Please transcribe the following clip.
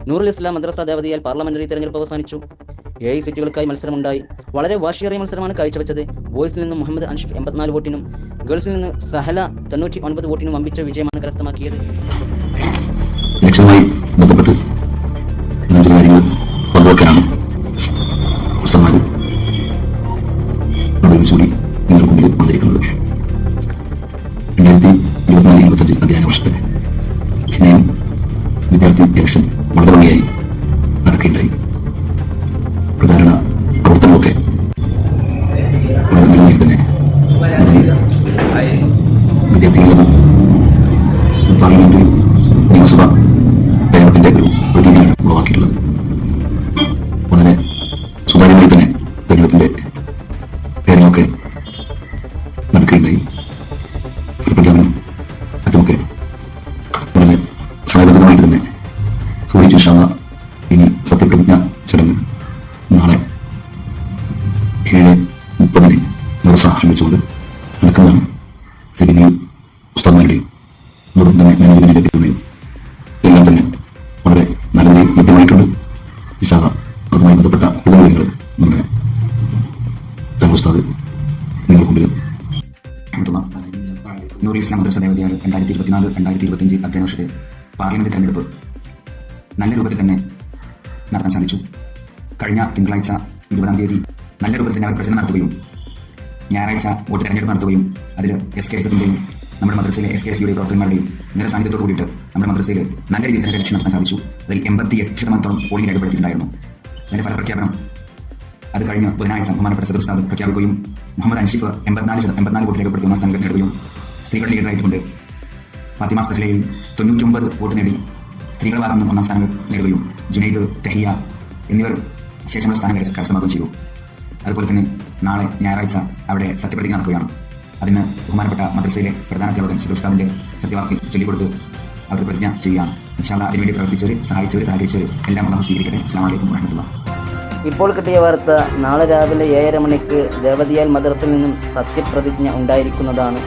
നൂറുൽ ഇസ്ലാം മദ്രസ Devathiyal parliamentary തെരഞ്ഞെടുപ്പ് അവസാനിച്ചു. 7 സീറ്റുകൾക്കായി മത്സരമുണ്ടായി. വളരെ വാശിയേറിയ മത്സരമാണ് കാഴ്ചവെച്ചത്. ബോയ്സിൽ നിന്ന് മുഹമ്മദ് അൻഷിഫ് 84 വോട്ടിനും ഗേൾസിൽ നിന്ന് സഹല 99 വോട്ടിനും വമ്പിച്ച വിജയമാണ് കരസ്ഥമാക്കിയത്. ഇലക്ഷനുമായി ബന്ധപ്പെട്ട് ചില കാര്യങ്ങൾ പങ്കുവെക്കാനാണ് പുസ്തകമാര് കൂടി നിങ്ങൾക്ക് മുന്നിൽ വന്നിരിക്കുന്നത്. 2024-25 അധ്യയന വർഷത്തെ ഇനിയും വിദ്യാർത്ഥി ഇലക്ഷൻ വളരെ ഭംഗിയായി നടക്കുകയുണ്ടായി. പ്രചാരണ പ്രവർത്തനമൊക്കെ വളരെ നിലനിൽ തന്നെ വിദ്യാർത്ഥികളിൽ നിന്നും പാർലമെന്റ് നിയമസഭ തെരഞ്ഞെടുപ്പിന്റെ ഒരു പ്രതീതിയാണ് ഉളവാക്കിയിട്ടുള്ളത്. വളരെ സുതാര്യമായി തന്നെ തെരഞ്ഞെടുപ്പിന്റെ കാര്യങ്ങളൊക്കെ നടക്കുകയുണ്ടായി. ഫലപ്രഖ്യാപനം മറ്റുമൊക്കെ വളരെ സമയബദ്ധമായിട്ട് തന്നെ സുഖിച്ചു. ഇനി സത്യപ്രതിജ്ഞ ചടങ്ങ് നാളെ 7:30 മദ്രസ ആരംഭിച്ചുകൊണ്ട് നടക്കുന്നതാണ്. ഇതിന് ഉസ്താദുമാരുടെയും അതോടൊപ്പം തന്നെ മാനേജ്മെന്റിന്റെ പിന്തുണയും എല്ലാം തന്നെ വളരെ നല്ല നിലയിൽ ലഭ്യമായിട്ടുണ്ട്. അതുമായി ബന്ധപ്പെട്ട കൂടുതൽ കാര്യങ്ങൾ നമ്മുടെ ഉസ്താദ് നിങ്ങൾക്ക് മുമ്പിൽ നൂറുൽ ഇസ്ലാം മദ്രസ ദേവതിയാൽ 2024-2025 അധ്യയന വർഷത്തെ പാർലമെന്റ് തെരഞ്ഞെടുപ്പ് നല്ല രൂപത്തിൽ തന്നെ നടത്താൻ സാധിച്ചു. കഴിഞ്ഞ തിങ്കളാഴ്ച 20-ാം തീയതി നല്ല രൂപത്തിൽ തന്നെ അവർ പ്രചരണം നടത്തുകയും ഞായറാഴ്ച വോട്ട് തെരഞ്ഞെടുപ്പ് നടത്തുകയും അതിൽ SKSFിന്റെയും നമ്മുടെ മദ്രസയിലെ SKSയുടെ പ്രവർത്തകന്മാരുടെയും നില സാന്നിധ്യത്തോട് കൂടിയിട്ട് നമ്മുടെ മദ്രസയിൽ നല്ല രീതിയിൽ തന്നെ ഇലക്ഷൻ നടത്താൻ സാധിച്ചു. അതിൽ 88% പോളിംഗ് രേഖപ്പെടുത്തിയിട്ടുണ്ടായിരുന്നു. അതിന്റെ ഫലപ്രഖ്യാപനം അത് കഴിഞ്ഞ് ബുധനാഴ്ച ബഹുമാനപ്പെട്ട സദർ ഉസ്താദ് പ്രഖ്യാപിക്കുകയും മുഹമ്മദ് അൻഷിഫ് 84 വോട്ട് രേഖപ്പെടുത്തി ഒന്നാം സ്ഥാനം നേടുകയും സ്ത്രീകളുടെ ലീഡറായിട്ടുണ്ട് ഫാത്തിമ സഹലയിൽ 99 വോട്ട് നേടി സ്ത്രീകളുടെ ഭാഗത്ത് നിന്ന് ഒന്നാം സ്ഥാനം നേടുകയും ജുനൈദ്, തെഹിയ എന്നിവർ ശേഷമുള്ള സ്ഥാനം കരസ്ഥമാക്കുകയും ചെയ്തു. അതുപോലെ തന്നെ നാളെ ഞായറാഴ്ച അവിടെ സത്യപ്രതിജ്ഞ നടക്കുകയാണ്. അതിന് ബഹുമാനപ്പെട്ട മദ്രസയിലെ പ്രധാന അധ്യാപകൻ സദർ ഉസ്താദിന്റെ സത്യവാക്ക് ചൊല്ലിക്കൊടുത്ത് അവർ പ്രതിജ്ഞ ചെയ്യുകയാണ്. ഇൻഷാ അല്ലാഹ് അതിനുവേണ്ടി പ്രവർത്തിച്ചവർ, സഹകരിച്ചവർ എല്ലാം അല്ലാഹു സ്വീകരിക്കട്ടെ. അസ്സലാമു അലൈക്കും വറഹ്മത്തുള്ളാഹി. ഇപ്പോൾ കിട്ടിയ വാർത്ത നാളെ രാവിലെ 7:30 മണിക്ക് ദേവതിയാൽ മദ്രസയിൽ നിന്നും സത്യപ്രതിജ്ഞ ഉണ്ടായിരിക്കുന്നതാണ്.